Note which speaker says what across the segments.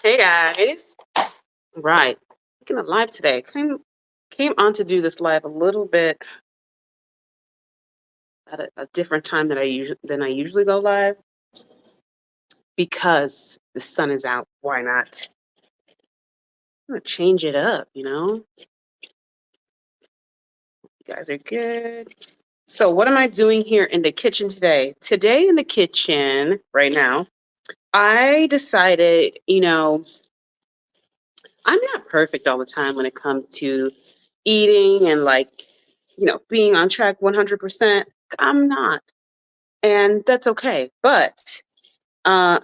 Speaker 1: Hey guys. Right. Making a live today. Came on to do this live a little bit at a different time than I usually go live because the sun is out. Why not? I'm gonna change it up. You guys are good. So what am I doing here in the kitchen today? Today in the kitchen right now, I decided, I'm not perfect all the time when it comes to eating and being on track 100%. I'm not. And that's okay. But I'm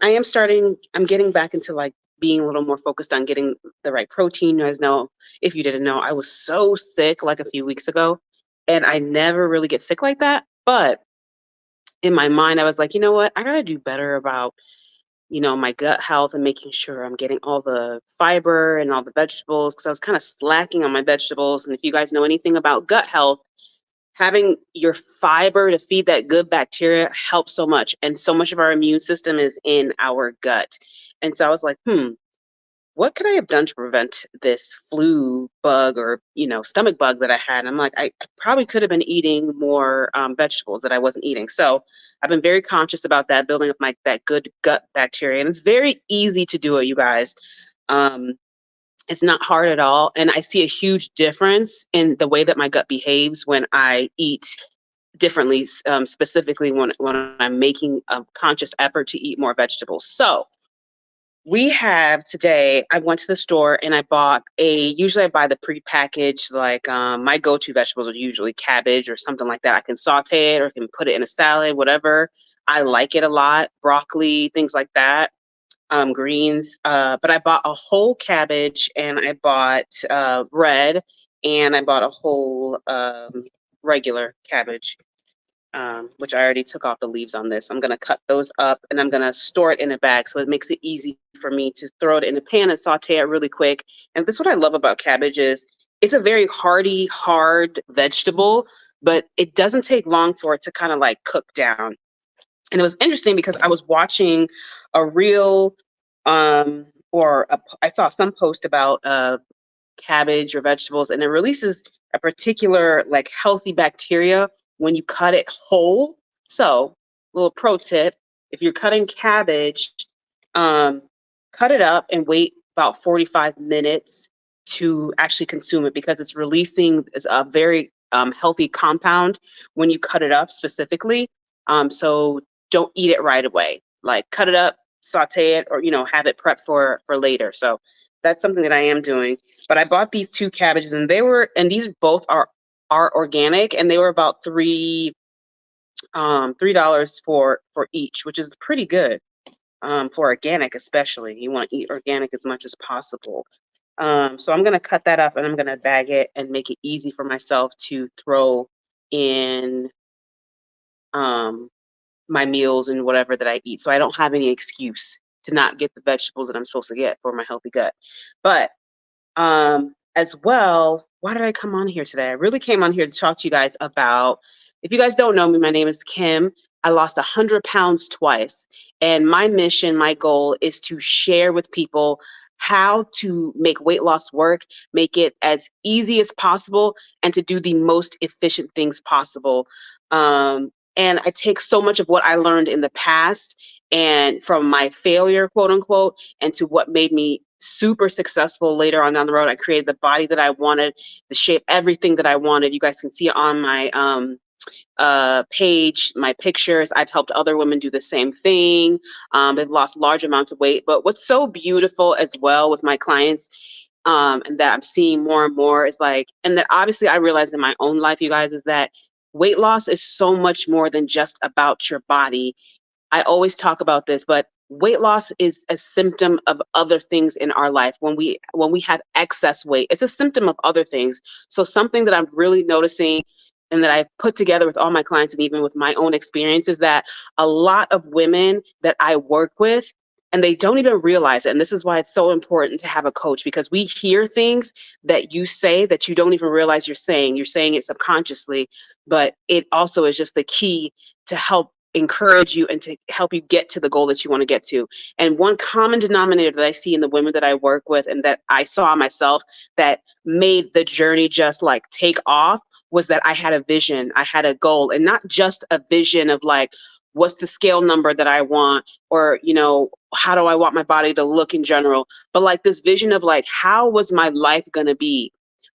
Speaker 1: getting back into being a little more focused on getting the right protein. You guys know, if you didn't know, I was so sick like a few weeks ago, and I never really get sick like that. But in my mind, I was like, you know what? I got to do better about my gut health and making sure I'm getting all the fiber and all the vegetables because I was kind of slacking on my vegetables. And if you guys know anything about gut health, having your fiber to feed that good bacteria helps so much. And so much of our immune system is in our gut. And so I was like, what could I have done to prevent this flu bug or stomach bug that I had? And I'm like, I probably could have been eating more vegetables that I wasn't eating. So I've been very conscious about that, building up that good gut bacteria. And it's very easy to do it, you guys. Um, it's not hard at all. And I see a huge difference in the way that my gut behaves when I eat differently, specifically when I'm making a conscious effort to eat more vegetables. So we have today, I went to the store and usually I buy the prepackaged, my go-to vegetables are usually cabbage or something like that. I can saute it or I can put it in a salad, whatever. I like it a lot. Broccoli, things like that, greens. But I bought a whole cabbage and I bought red and I bought a whole regular cabbage, which I already took off the leaves on this. I'm going to cut those up and I'm going to store it in a bag so it makes it easy for me to throw it in a pan and saute it really quick. And this is what I love about cabbage is it's a very hearty, hard vegetable, but it doesn't take long for it to kind of like cook down. And it was interesting because I was watching a reel I saw some post about cabbage or vegetables, and it releases a particular like healthy bacteria when you cut it whole. So, little pro tip: if you're cutting cabbage, um, cut it up and wait about 45 minutes to actually consume it because it's releasing a very healthy compound when you cut it up specifically. So don't eat it right away. Like cut it up, saute it, or have it prepped for later. So that's something that I am doing. But I bought these two cabbages, and these both are organic, and they were about $3 for each, which is pretty good for organic, especially. You want to eat organic as much as possible. So I'm gonna cut that up and I'm gonna bag it and make it easy for myself to throw in um, my meals and whatever that I eat. So I don't have any excuse to not get the vegetables that I'm supposed to get for my healthy gut. But as well, why did I come on here today? I really came on here to talk to you guys about, if you guys don't know me, my name is Kim. I lost 100 pounds twice. And my mission, my goal is to share with people how to make weight loss work, make it as easy as possible, and to do the most efficient things possible. And I take so much of what I learned in the past and from my failure, quote unquote, and to what made me super successful later on down the road. I created the body that I wanted, the shape, everything that I wanted. You guys can see it on my page, my pictures. I've helped other women do the same thing. They've lost large amounts of weight. But what's so beautiful as well with my clients, and that I'm seeing more and more is and that obviously I realized in my own life, you guys, is that weight loss is so much more than just about your body. I always talk about this, but weight loss is a symptom of other things in our life. When we have excess weight, it's a symptom of other things. So something that I'm really noticing and that I've put together with all my clients and even with my own experience is that a lot of women that I work with, and they don't even realize it. And this is why it's so important to have a coach, because we hear things that you say that you don't even realize you're saying. You're saying it subconsciously, but it also is just the key to help encourage you and to help you get to the goal that you want to get to. And one common denominator that I see in the women that I work with and that I saw myself that made the journey just like take off was that I had a vision, I had a goal, and not just a vision of like, what's the scale number that I want, or, how do I want my body to look in general, but like this vision of like, how was my life going to be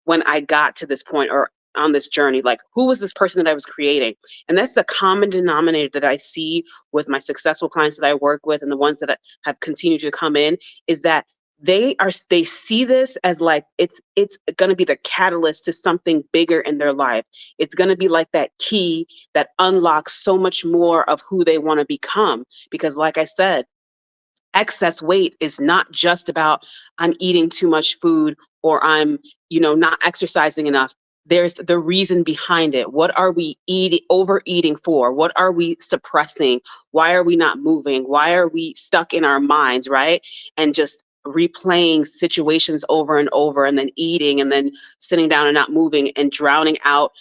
Speaker 1: when I got to this point or on this journey? Like, who was this person that I was creating? And that's the common denominator that I see with my successful clients that I work with and the ones that have continued to come in, is that they see this as like it's going to be the catalyst to something bigger in their life. It's going to be like that key that unlocks so much more of who they want to become, because like I said, excess weight is not just about I'm eating too much food or I'm, not exercising enough. There's the reason behind it. What are we eating, overeating for? What are we suppressing? Why are we not moving? Why are we stuck in our minds, right? And just replaying situations over and over, and then eating and then sitting down and not moving and drowning out,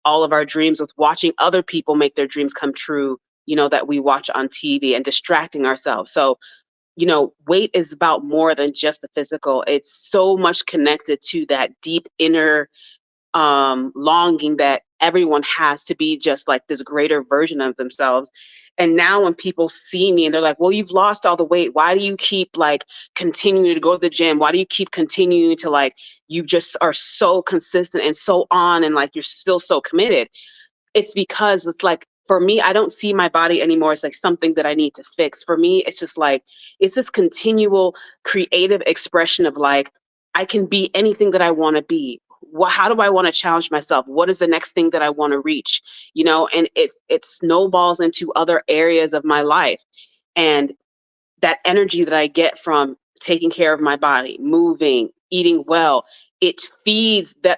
Speaker 1: all of our dreams with watching other people make their dreams come true, that we watch on TV, and distracting ourselves. So, weight is about more than just the physical. It's so much connected to that deep inner longing that everyone has to be just like this greater version of themselves. And now when people see me and they're like, well, you've lost all the weight. Why do you keep like continuing to go to the gym? Why do you keep continuing to like, you just are so consistent and so on and like you're still so committed? It's because it's like, for me, I don't see my body anymore as like something that I need to fix. For me, it's just like, it's this continual creative expression of like, I can be anything that I want to be. How do I want to challenge myself? What is the next thing that I want to reach? And it snowballs into other areas of my life. And that energy that I get from taking care of my body, moving, eating well, it feeds the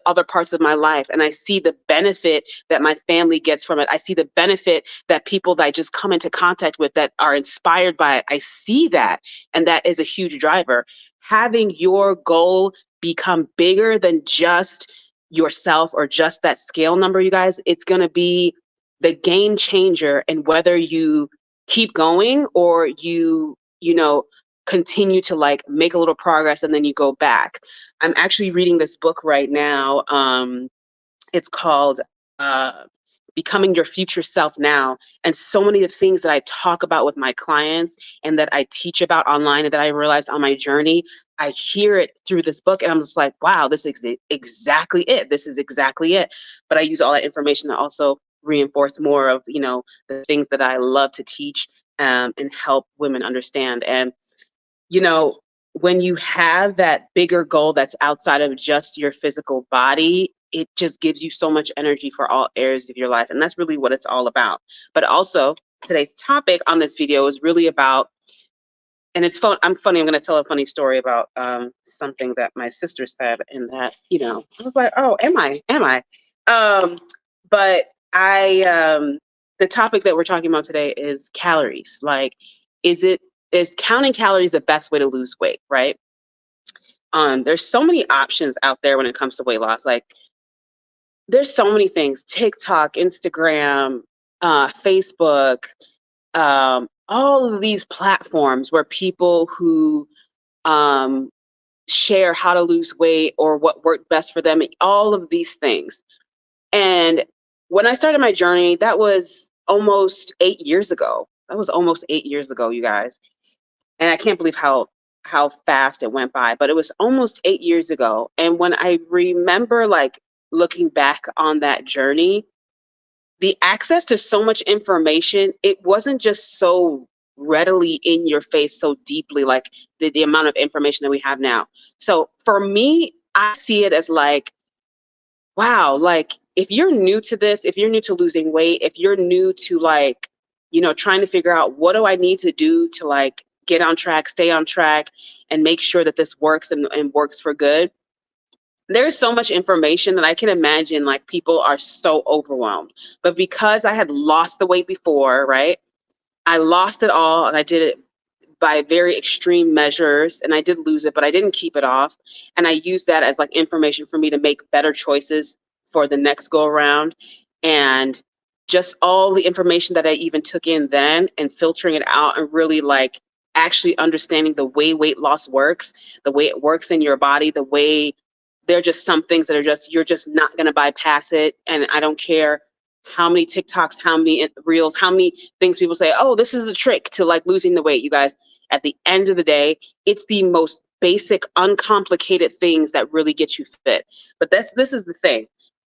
Speaker 1: other parts of my life. And I see the benefit that my family gets from it. I see the benefit that people that I just come into contact with that are inspired by it. I see that. And that is a huge driver. Having your goal become bigger than just yourself or just that scale number, you guys, it's going to be the game changer in whether you keep going or continue to like make a little progress and then you go back. I'm actually reading this book right now. It's called Becoming Your Future Self Now. And so many of the things that I talk about with my clients and that I teach about online and that I realized on my journey, I hear it through this book and I'm just like, wow, this is exactly it. This is exactly it. But I use all that information to also reinforce more of, the things that I love to teach and help women understand. And you know, when you have that bigger goal that's outside of just your physical body, it just gives you so much energy for all areas of your life. And that's really what it's all about. But also, today's topic on this video is really about, and it's fun. I'm going to tell a funny story about something that my sister said, and that, I was like, oh, am I? But the topic that we're talking about today is calories. Like, is counting calories the best way to lose weight, right? There's so many options out there when it comes to weight loss. Like, there's so many things: TikTok, Instagram, Facebook, all of these platforms where people who um, share how to lose weight or what worked best for them, all of these things. And when I started my journey, that was almost 8 years ago. You guys. And I can't believe how fast it went by, but it was almost 8 years ago. And when I remember like looking back on that journey, the access to so much information, it wasn't just so readily in your face so deeply like the amount of information that we have now. So for me, I see it as like, wow, like if you're new to this, if you're new to losing weight, if you're new to like, trying to figure out what do I need to do to like get on track, stay on track, and make sure that this works and works for good. There's so much information that I can imagine like people are so overwhelmed. But because I had lost the weight before, right? I lost it all and I did it by very extreme measures and I did lose it, but I didn't keep it off. And I used that as like information for me to make better choices for the next go around. And just all the information that I even took in then and filtering it out and really like actually understanding the way weight loss works, the way it works in your body, the way there are just some things that are just, you're just not going to bypass it. And I don't care how many TikToks, how many reels, how many things people say, oh, this is a trick to like losing the weight. You guys, at the end of the day, it's the most basic, uncomplicated things that really get you fit. But this is the thing,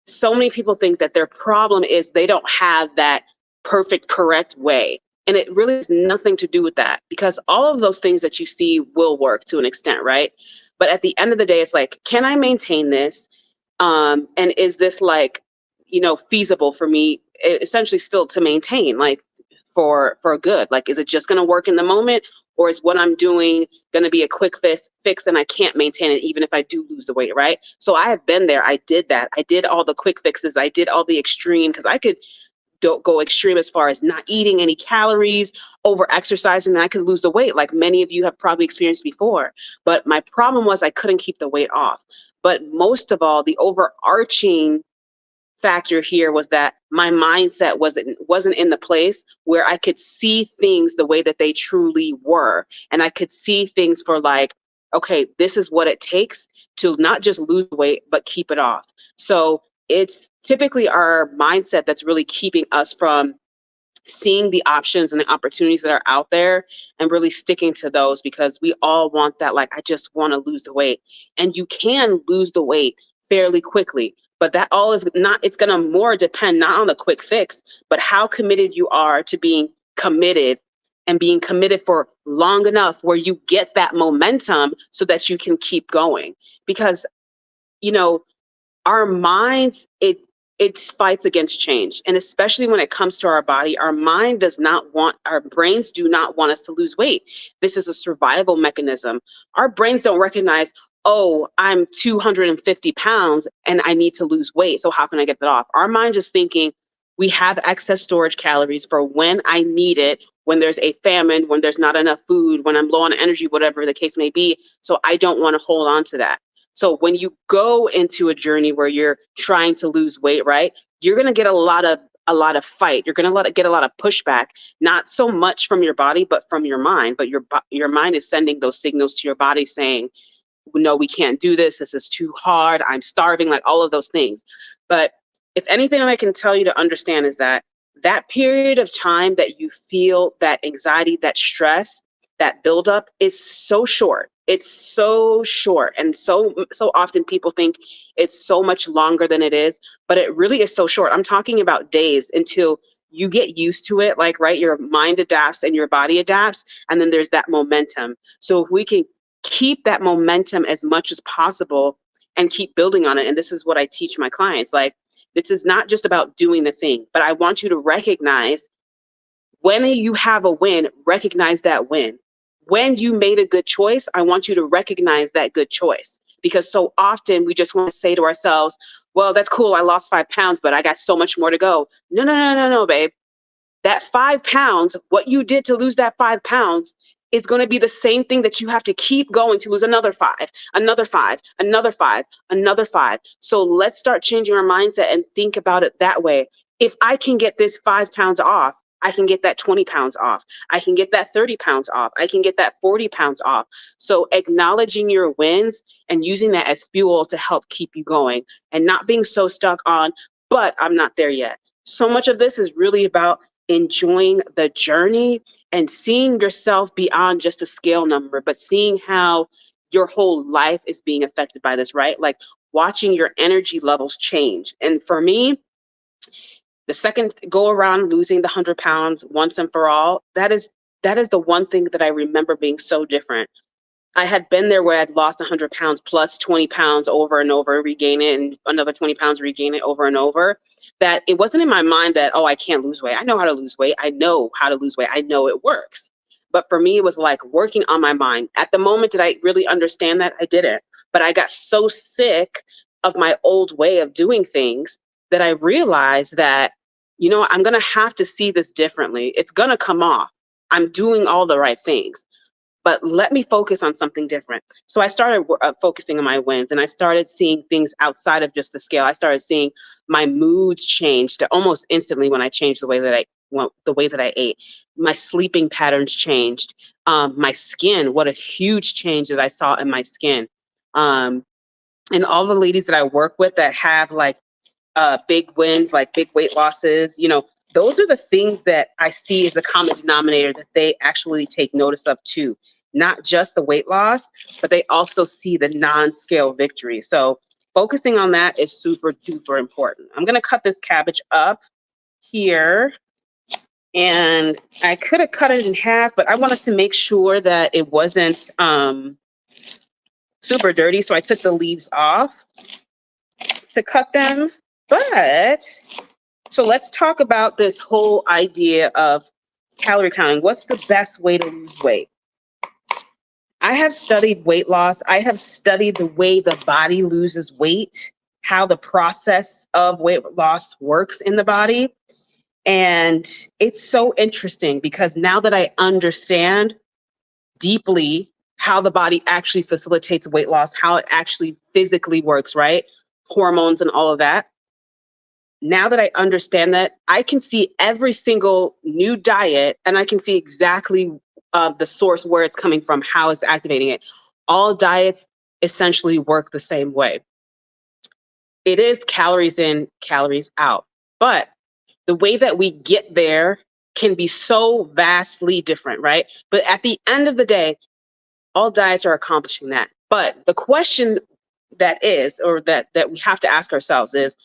Speaker 1: so many people think that their problem is they don't have that perfect, correct way. And it really has nothing to do with that, because all of those things that you see will work to an extent, right? But at the end of the day, it's like, can I maintain this? And is this like, feasible for me, essentially still to maintain, like for good? Like, is it just going to work in the moment, or is what I'm doing going to be a quick fix and I can't maintain it even if I do lose the weight, right? So I have been there. I did that. I did all the quick fixes. I did all the extreme, because I could don't go extreme as far as not eating any calories, over exercising, and I could lose the weight like many of you have probably experienced before. But my problem was I couldn't keep the weight off. But most of all, the overarching factor here was that my mindset wasn't in the place where I could see things the way that they truly were. And I could see things for like, okay, this is what it takes to not just lose weight, but keep it off. So it's typically our mindset that's really keeping us from seeing the options and the opportunities that are out there and really sticking to those, because we all want that, like, I just want to lose the weight. And you can lose the weight fairly quickly, but that all is not, it's going to more depend not on the quick fix, but how committed you are to being committed, and being committed for long enough where you get that momentum so that you can keep going. Because, you know, our minds, it fights against change. And especially when it comes to our body, our mind does not want, our brains do not want us to lose weight. This is a survival mechanism. Our brains don't recognize, oh, I'm 250 pounds and I need to lose weight, so how can I get that off? Our mind is thinking, we have excess storage calories for when I need it, when there's a famine, when there's not enough food, when I'm low on energy, whatever the case may be. So I don't want to hold on to that. So when you go into a journey where you're trying to lose weight, right, you're going to get a lot of fight. You're going to get a lot of pushback, not so much from your body, but from your mind. But your mind is sending those signals to your body saying, no, we can't do this. This is too hard. I'm starving, like all of those things. But if anything I can tell you to understand is that that period of time that you feel that anxiety, that stress, that buildup is so short. It's so short. And so often people think it's so much longer than it is, but it really is so short. I'm talking about days until you get used to it. Like, right, your mind adapts and your body adapts. And then there's that momentum. So if we can keep that momentum as much as possible and keep building on it. And this is what I teach my clients. Like, this is not just about doing the thing, but I want you to recognize when you have a win, recognize that win. When you made a good choice, I want you to recognize that good choice. Because so often we just want to say to ourselves, well, that's cool, I lost 5 pounds, but I got so much more to go. No, no, no, no, no, babe. That 5 pounds, what you did to lose that 5 pounds is going to be the same thing that you have to keep going to lose another 5, another 5, another 5, another 5. So let's start changing our mindset and think about it that way. If I can get this 5 pounds off, I can get that 20 pounds off. I can get that 30 pounds off. I can get that 40 pounds off. So acknowledging your wins and using that as fuel to help keep you going, and not being so stuck on, but I'm not there yet. So much of this is really about enjoying the journey and seeing yourself beyond just a scale number, but seeing how your whole life is being affected by this, right? Like watching your energy levels change. And for me, the second go around losing the 100 pounds once and for all, that is the one thing that I remember being so different. I had been there where I'd lost 100 pounds plus 20 pounds over and over, regain it, and another 20 pounds, regain it over and over. That it wasn't in my mind that, oh, I can't lose weight. I know how to lose weight. I know how to lose weight. I know it works. But for me, it was like working on my mind. At the moment, did I really understand that? I didn't. But I got so sick of my old way of doing things that I realized that, I'm going to have to see this differently. It's going to come off. I'm doing all the right things. but let me focus on something different. So I started focusing on my wins, and I started seeing things outside of just the scale. I started seeing my moods changed almost instantly when I changed the way that I ate. My sleeping patterns changed. My skin, what a huge change that I saw in my skin. Um, and all the ladies that I work with that have like big wins, like big weight losses, those are the things that I see as the common denominator that they actually take notice of too. Not just the weight loss, but they also see the non-scale victory. So focusing on that is super duper important. I'm going to cut this cabbage up here, and I could have cut it in half, but I wanted to make sure that it wasn't super dirty. So I took the leaves off to cut them. But so let's talk about this whole idea of calorie counting. What's the best way to lose weight? I have studied weight loss. I have studied the way the body loses weight, how the process of weight loss works in the body. And it's so interesting because now that I understand deeply how the body actually facilitates weight loss, how it actually physically works, right? Hormones and all of that. Now that I understand that, I can see every single new diet and I can see exactly the source, where it's coming from, how it's activating it. All diets essentially work the same way. It is calories in, calories out. But the way that we get there can be so vastly different, right? But at the end of the day, all diets are accomplishing that. But the question that is, or that we have to ask ourselves is,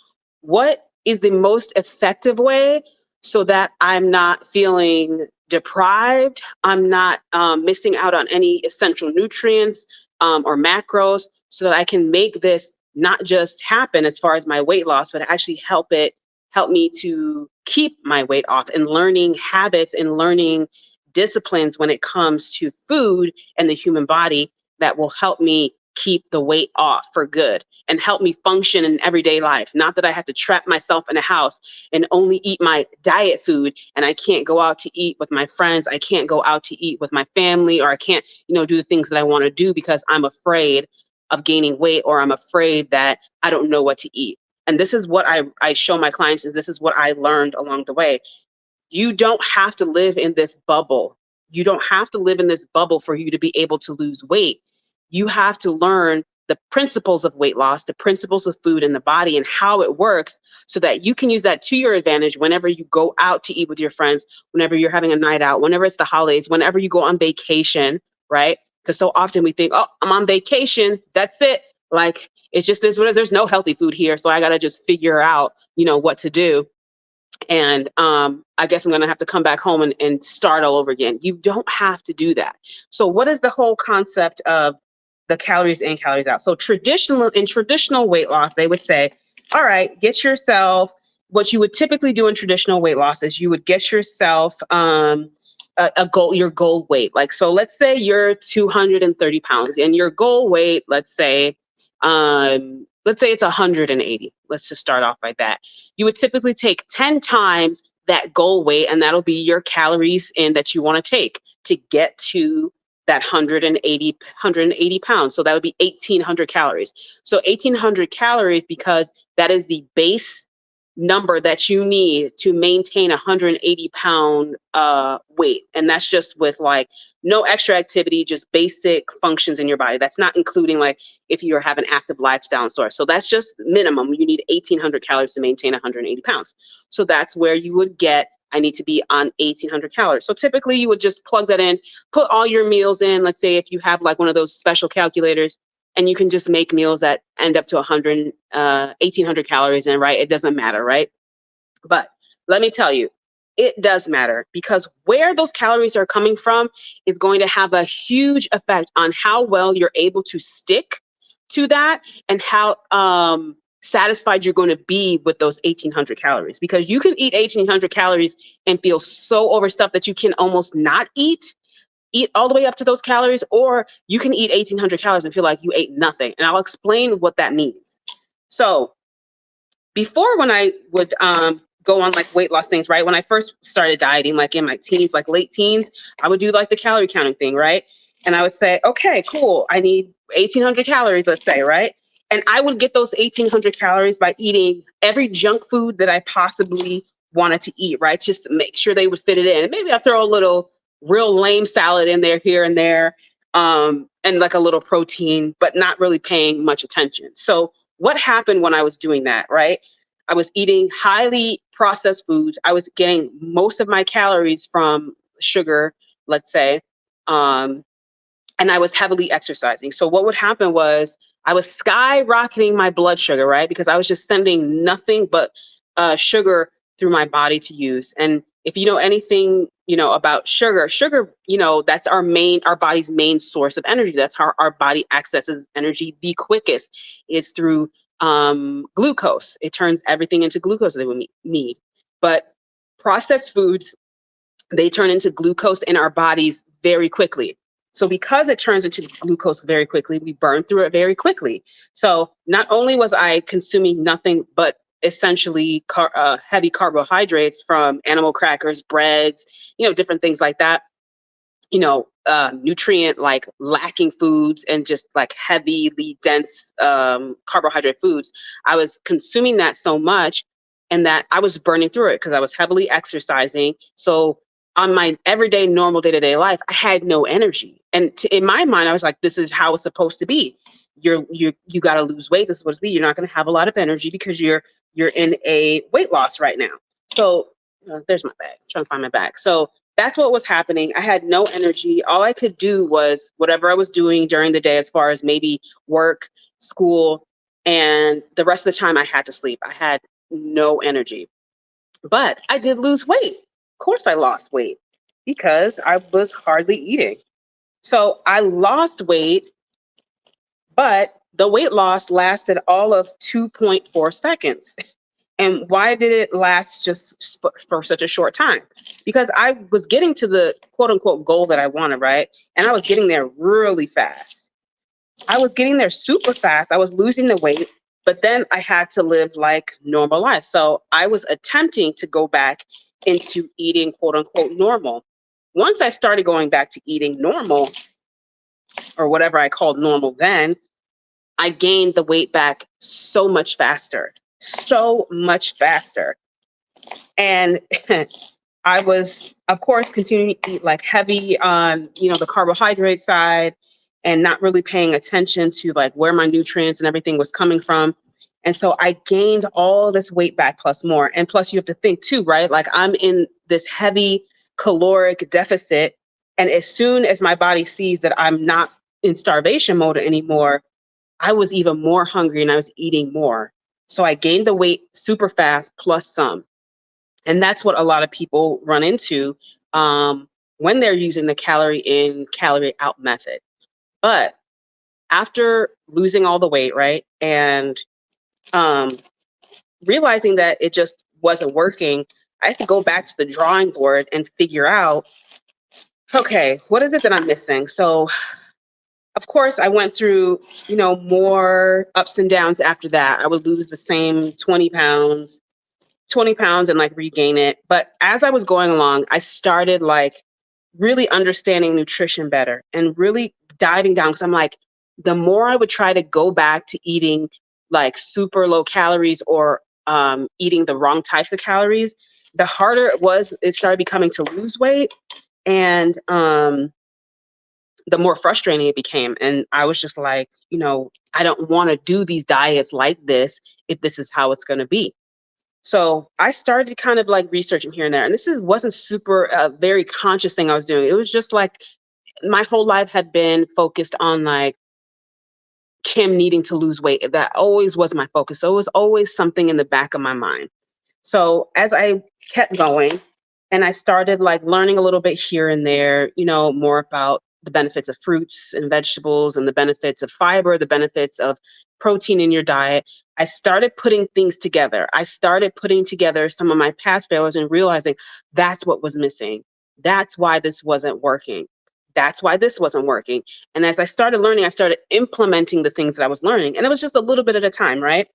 Speaker 1: what is the most effective way so that I'm not feeling deprived? I'm not missing out on any essential nutrients or macros, so that I can make this not just happen as far as my weight loss, but actually help me to keep my weight off, and learning habits and learning disciplines when it comes to food and the human body that will help me keep the weight off for good and help me function in everyday life. Not that I have to trap myself in a house and only eat my diet food, and I can't go out to eat with my friends. I can't go out to eat with my family, or I can't, do the things that I want to do because I'm afraid of gaining weight, or I'm afraid that I don't know what to eat. And this is what I show my clients, and this is what I learned along the way. You don't have to live in this bubble. You don't have to live in this bubble for you to be able to lose weight. You have to learn the principles of weight loss, the principles of food in the body and how it works, so that you can use that to your advantage whenever you go out to eat with your friends, whenever you're having a night out, whenever it's the holidays, whenever you go on vacation, right? Because so often we think, oh, I'm on vacation, that's it. Like, it's just this, what is, there's no healthy food here, so I got to just figure out, what to do. And I guess I'm going to have to come back home and start all over again. You don't have to do that. So what is the whole concept of the calories in, calories out? So in traditional weight loss, they would say, all right, get yourself, what you would typically do in traditional weight loss is you would get yourself your goal weight. Like, so let's say you're 230 pounds and your goal weight, let's say it's 180. Let's just start off like that. You would typically take 10 times that goal weight, and that'll be your calories in that you want to take to get to that 180 pounds. So that would be 1,800 calories. So 1,800 calories, because that is the base number that you need to maintain 180-pound weight. And that's just with like no extra activity, just basic functions in your body. That's not including like if you're having active lifestyle and source. So that's just minimum. You need 1,800 calories to maintain 180 pounds. So that's where you would get, I need to be on 1,800 calories. So typically you would just plug that in, put all your meals in. Let's say if you have like one of those special calculators, and you can just make meals that end up to 1,800 calories in, right? It doesn't matter, right? But let me tell you, it does matter, because where those calories are coming from is going to have a huge effect on how well you're able to stick to that, and how satisfied you're going to be with those 1,800 calories. Because you can eat 1,800 calories and feel so overstuffed that you can almost not eat all the way up to those calories, or you can eat 1,800 calories and feel like you ate nothing. And I'll explain what that means. So before, when I would go on like weight loss things, right? When I first started dieting, like in my teens, like late teens, I would do like the calorie counting thing, right? And I would say, okay, cool. I need 1,800 calories, let's say, right? And I would get those 1,800 calories by eating every junk food that I possibly wanted to eat, right? Just to make sure they would fit it in. And maybe I'll throw a little real lame salad in there here and there, and like a little protein, but not really paying much attention. So what happened when I was doing that, right? I was eating highly processed foods. I was getting most of my calories from sugar, let's say. Um, and I was heavily exercising. So what would happen was I was skyrocketing my blood sugar, right? Because I was just sending nothing but sugar through my body to use. And if you know anything, about sugar, that's our body's main source of energy. That's how our body accesses energy the quickest is through glucose. It turns everything into glucose that we need. But processed foods, they turn into glucose in our bodies very quickly. So because it turns into glucose very quickly, we burn through it very quickly. So not only was I consuming nothing but essentially heavy carbohydrates from animal crackers, breads, different things like that, nutrient like lacking foods and just like heavily dense carbohydrate foods. I was consuming that so much and that I was burning through it because I was heavily exercising. So on my everyday normal day-to-day life, I had no energy. And in my mind, I was like, this is how it's supposed to be. You got to lose weight. This is supposed to be. You're not going to have a lot of energy because you're in a weight loss right now. So there's my bag. I'm trying to find my bag. So that's what was happening. I had no energy. All I could do was whatever I was doing during the day, as far as maybe work, school, and the rest of the time I had to sleep. I had no energy. But I did lose weight. Of course, I lost weight because I was hardly eating. So I lost weight, but the weight loss lasted all of 2.4 seconds. And why did it last just for such a short time? Because I was getting to the quote unquote goal that I wanted, right? And I was getting there really fast. I was getting there super fast. I was losing the weight, but then I had to live like normal life. So I was attempting to go back into eating quote unquote normal. Once I started going back to eating normal, or whatever I called normal then, I gained the weight back so much faster, so much faster. And I was, of course, continuing to eat like heavy on, the carbohydrate side and not really paying attention to like where my nutrients and everything was coming from. And so I gained all this weight back plus more. And plus you have to think too, right? Like I'm in this heavy caloric deficit. And as soon as my body sees that I'm not in starvation mode anymore, I was even more hungry and I was eating more. So I gained the weight super fast plus some. And that's what a lot of people run into when they're using the calorie in, calorie out method. But after losing all the weight, right, and um, realizing that it just wasn't working, I had to go back to the drawing board and figure out, okay, what is it that I'm missing? So, of course, I went through, more ups and downs after that. I would lose the same 20 pounds and like regain it. But as I was going along, I started like really understanding nutrition better and really diving down because I'm like, the more I would try to go back to eating like super low calories or eating the wrong types of calories, the harder it started becoming to lose weight. And the more frustrating it became. And I was just like, I don't want to do these diets like this if this is how it's going to be. So I started kind of like researching here and there. And wasn't super very conscious thing I was doing. It was just like my whole life had been focused on like Kim needing to lose weight. That always was my focus. So it was always something in the back of my mind. So as I kept going and I started like learning a little bit here and there, more about the benefits of fruits and vegetables and the benefits of fiber, the benefits of protein in your diet, I started putting things together. I started putting together some of my past failures and realizing that's what was missing. That's why this wasn't working. That's why this wasn't working. And as I started learning, I started implementing the things that I was learning. And it was just a little bit at a time, right?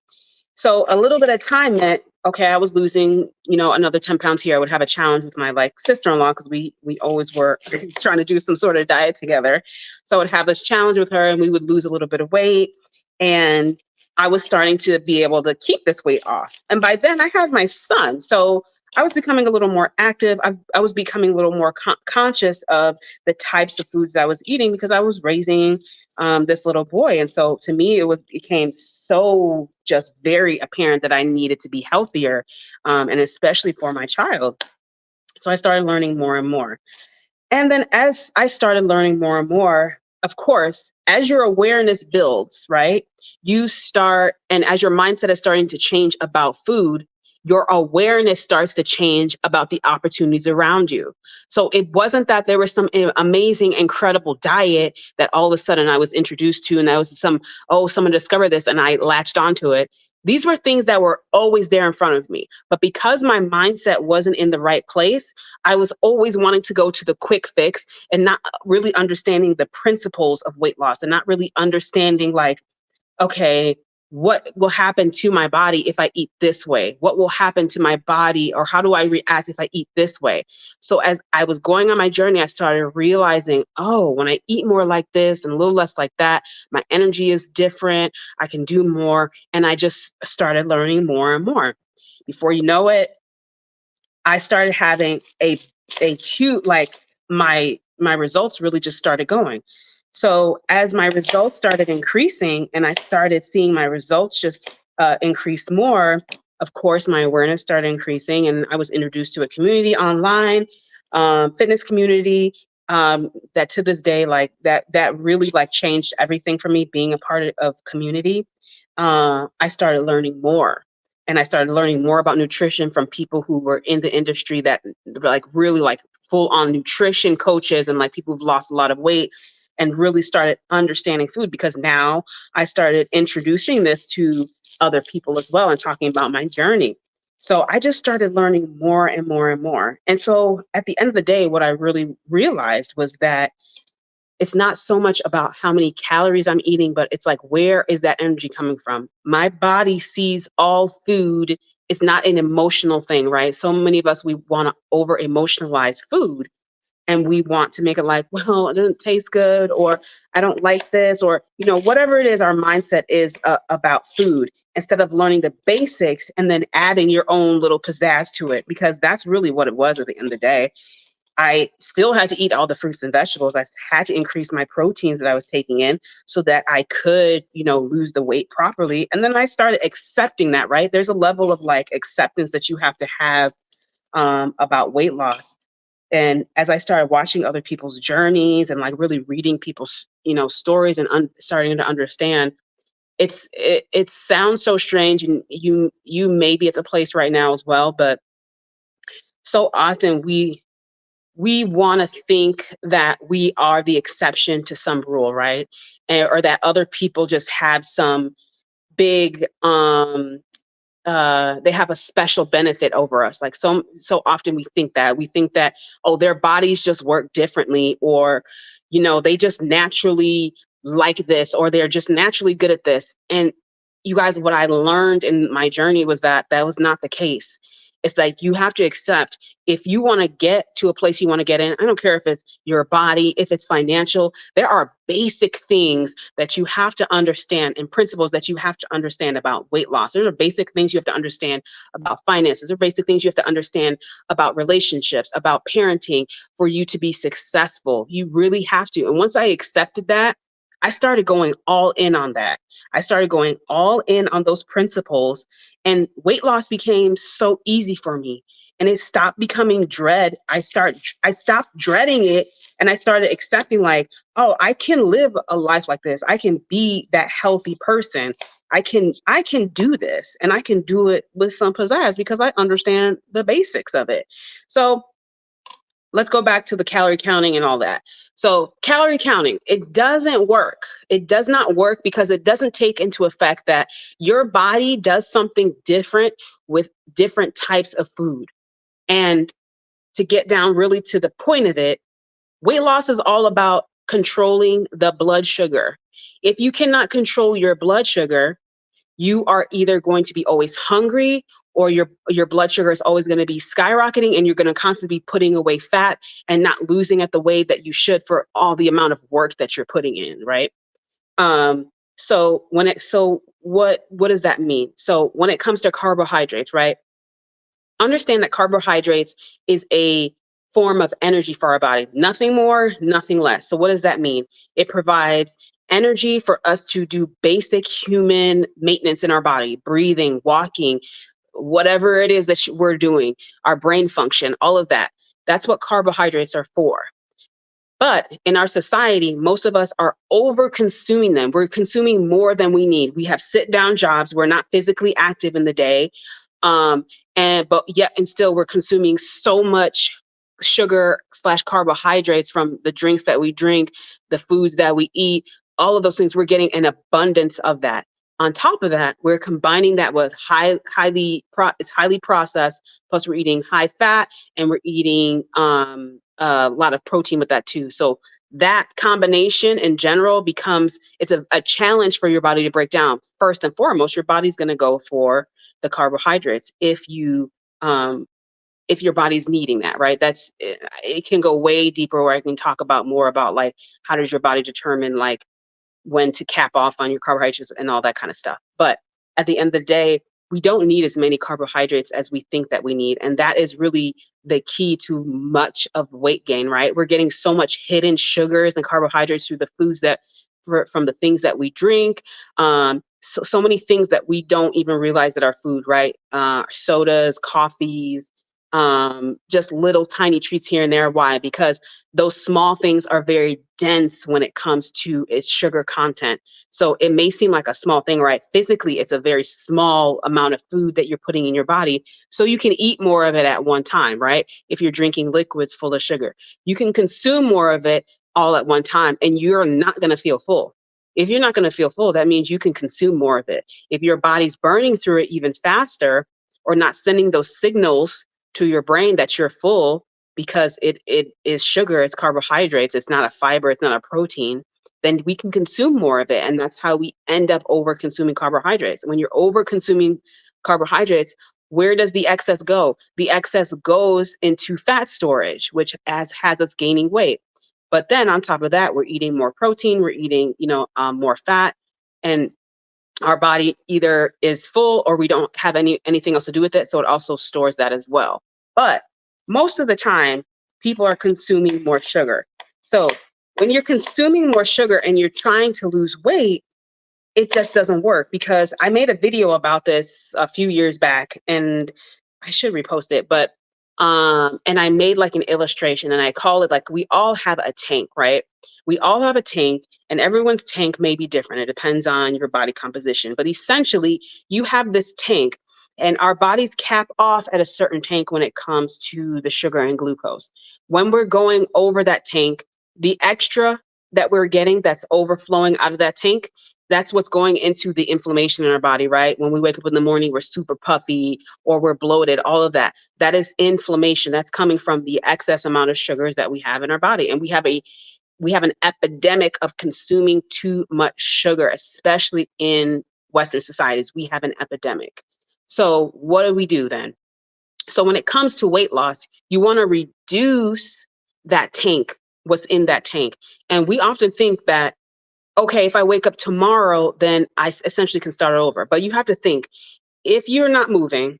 Speaker 1: So a little bit of time meant, okay, I was losing, another 10 pounds here. I would have a challenge with my like sister-in-law because we always were trying to do some sort of diet together. So I would have this challenge with her and we would lose a little bit of weight. And I was starting to be able to keep this weight off. And by then I had my son. So I was becoming a little more active. I was becoming a little more conscious of the types of foods I was eating because I was raising this little boy. And so to me, became so just very apparent that I needed to be healthier, and especially for my child. So I started learning more and more. And then as I started learning more and more, of course, as your awareness builds, right? You start, and as your mindset is starting to change about food, your awareness starts to change about the opportunities around you. So it wasn't that there was some amazing, incredible diet that all of a sudden I was introduced to, and that was someone discovered this and I latched onto it. These were things that were always there in front of me. But because my mindset wasn't in the right place, I was always wanting to go to the quick fix and not really understanding the principles of weight loss and not really understanding, like, okay, what will happen to my body if I eat this way? What will happen to my body, or how do I react if I eat this way? So as I was going on my journey, I started realizing, oh, when I eat more like this and a little less like that, my energy is different. I can do more. And I just started learning more and more. Before you know it, I started having a cute, like, my results really just started going. So as my results started increasing and I started seeing my results just increase more, of course my awareness started increasing, and I was introduced to a community online, fitness community, that to this day, like, that really like changed everything for me, being a part of community. I started learning more, and I started learning more about nutrition from people who were in the industry, that like really like full on nutrition coaches, and like people who've lost a lot of weight and really started understanding food, because now I started introducing this to other people as well and talking about my journey. So I just started learning more and more and more. And so at the end of the day, what I really realized was that it's not so much about how many calories I'm eating, but it's like, where is that energy coming from? My body sees all food. It's not an emotional thing, right? So many of us, we want to over emotionalize food, and we want to make it like, well, it doesn't taste good, or I don't like this, or, whatever it is, our mindset is about food, instead of learning the basics and then adding your own little pizzazz to it, because that's really what it was at the end of the day. I still had to eat all the fruits and vegetables. I had to increase my proteins that I was taking in so that I could, lose the weight properly. And then I started accepting that, right? There's a level of like acceptance that you have to have, about weight loss. And as I started watching other people's journeys and like really reading people's, stories, and starting to understand, it sounds so strange, and you may be at the place right now as well, but so often we want to think that we are the exception to some rule, right? Or that other people just have some big, they have a special benefit over us. Like, so often we think that, oh, their bodies just work differently, or they just naturally like this, or they're just naturally good at this. And you guys, what I learned in my journey was that that was not the case. It's like, you have to accept, if you want to get to a place you want to get in, I don't care if it's your body, if it's financial, there are basic things that you have to understand, and principles that you have to understand about weight loss. There are basic things you have to understand about finances. There are basic things you have to understand about relationships, about parenting, for you to be successful. You really have to. And once I accepted that, I started going all in on that. I started going all in on those principles, and weight loss became so easy for me. And it stopped becoming dread. I stopped dreading it, and I started accepting, like, oh, I can live a life like this. I can be that healthy person. I can do this, and I can do it with some pizzazz because I understand the basics of it. So let's go back to the calorie counting and all that. So calorie counting, it doesn't work. It does not work because it doesn't take into effect that your body does something different with different types of food. And to get down really to the point of it, weight loss is all about controlling the blood sugar. If you cannot control your blood sugar, you are either going to be always hungry, or your blood sugar is always going to be skyrocketing and you're going to constantly be putting away fat and not losing at the way that you should for all the amount of work that you're putting in, right? So what does that mean? So when it comes to carbohydrates, right? Understand that carbohydrates is a form of energy for our body. Nothing more, nothing less. So what does that mean? It provides energy for us to do basic human maintenance in our body, breathing, walking, whatever it is that we're doing, our brain function, all of that. That's what carbohydrates are for. But in our society, most of us are over consuming them. We're consuming more than we need. We have sit down jobs. We're not physically active in the day. Um, but yet and still we're consuming so much sugar slash carbohydrates from the drinks that we drink, the foods that we eat, all of those things. We're getting an abundance of that. On top of that, we're combining that with it's highly processed. Plus, we're eating high fat and we're eating a lot of protein with that too. So that combination in general becomes it's a challenge for your body to break down. First and foremost, your body's going to go for the carbohydrates um if your body's needing that, right? It can go way deeper where I can talk about more about like how does your body determine like when to cap off on your carbohydrates and all that kind of stuff. But at the end of the day, we don't need as many carbohydrates as we think that we need. And that is really the key to much of weight gain, right? We're getting so much hidden sugars and carbohydrates through the foods from the things that we drink. So many things that we don't even realize that are food, right? Sodas, coffees, just little tiny treats here and there. Why? Because those small things are very dense when it comes to its sugar content. So it may seem like a small thing, right? Physically, it's a very small amount of food that you're putting in your body. So you can eat more of it at one time, right? If you're drinking liquids full of sugar, you can consume more of it all at one time and you're not going to feel full. If you're not going to feel full, that means you can consume more of it. If your body's burning through it even faster or not sending those signals to your brain that you're full, because it is sugar, it's carbohydrates, it's not a fiber, it's not a protein, then we can consume more of it. And that's how we end up over consuming carbohydrates. When you're over consuming carbohydrates, where does the excess go? The excess goes into fat storage, which has us gaining weight. But then on top of that, we're eating more protein, we're eating, more fat, and our body either is full or we don't have anything else to do with it. So it also stores that as well. But most of the time, people are consuming more sugar. So when you're consuming more sugar and you're trying to lose weight, it just doesn't work because I made a video about this a few years back and I should repost it, but and I made like an illustration and I call it like we all have a tank, right? We all have a tank and everyone's tank may be different. It depends on your body composition, but essentially you have this tank and our bodies cap off at a certain tank when it comes to the sugar and glucose. When we're going over that tank, the extra that we're getting that's overflowing out of that tank, that's what's going into the inflammation in our body, right? When we wake up in the morning, we're super puffy or we're bloated, all of that. That is inflammation. That's coming from the excess amount of sugars that we have in our body. And we have an epidemic of consuming too much sugar, especially in Western societies. We have an epidemic. So what do we do then? So when it comes to weight loss, you want to reduce that tank, what's in that tank. And we often think that okay, if I wake up tomorrow, then essentially can start over. But you have to think if you're not moving,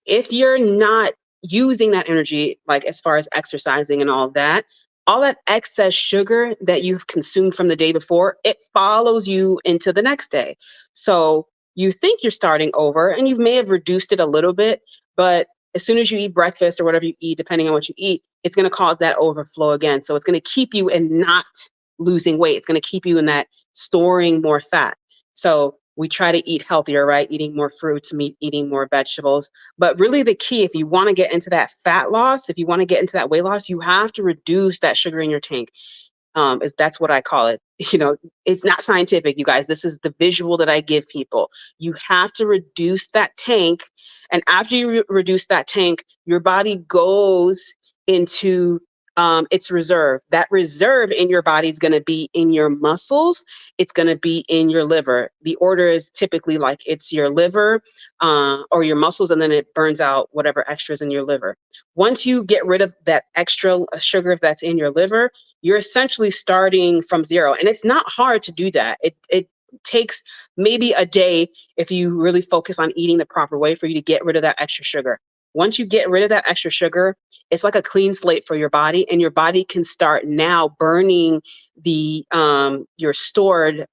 Speaker 1: if you're not using that energy, like as far as exercising and all that excess sugar that you've consumed from the day before, it follows you into the next day. So you think you're starting over and you may have reduced it a little bit, but as soon as you eat breakfast or whatever you eat, depending on what you eat, it's going to cause that overflow again. So it's going to keep you in not losing weight. It's going to keep you in that storing more fat. So we try to eat healthier, right? Eating more fruits, meat, eating more vegetables. But really the key, if you want to get into that fat loss, if you want to get into that weight loss, you have to reduce that sugar in your tank. That's what I call it. It's not scientific, you guys. This is the visual that I give people. You have to reduce that tank. And after you reduce that tank, your body goes into it's reserve. That reserve in your body is going to be in your muscles. It's going to be in your liver. The order is typically like it's your liver or your muscles, and then it burns out whatever extras in your liver. Once you get rid of that extra sugar that's in your liver, you're essentially starting from zero. And it's not hard to do that. It takes maybe a day if you really focus on eating the proper way for you to get rid of that extra sugar. Once you get rid of that extra sugar, it's like a clean slate for your body, and your body can start now burning the your stored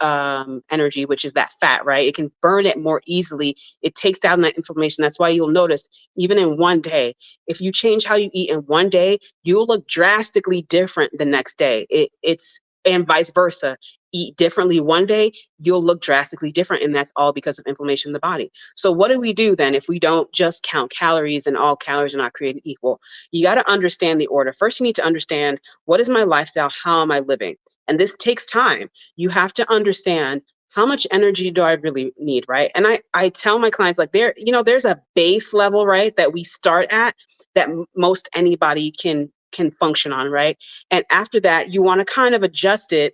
Speaker 1: energy, which is that fat, right? It can burn it more easily. It takes down that inflammation. That's why you'll notice even in one day, if you change how you eat in one day, you'll look drastically different the next day. It's and vice versa. Eat differently one day, you'll look drastically different, and that's all because of inflammation in the body. So what do we do then if we don't just count calories and all calories are not created equal? You got to understand the order. First, you need to understand, what is my lifestyle? How am I living? And this takes time. You have to understand, how much energy do I really need, right? And I tell my clients, like, there's a base level, right, that we start at, that most anybody can function on, right? And after that, you want to kind of adjust it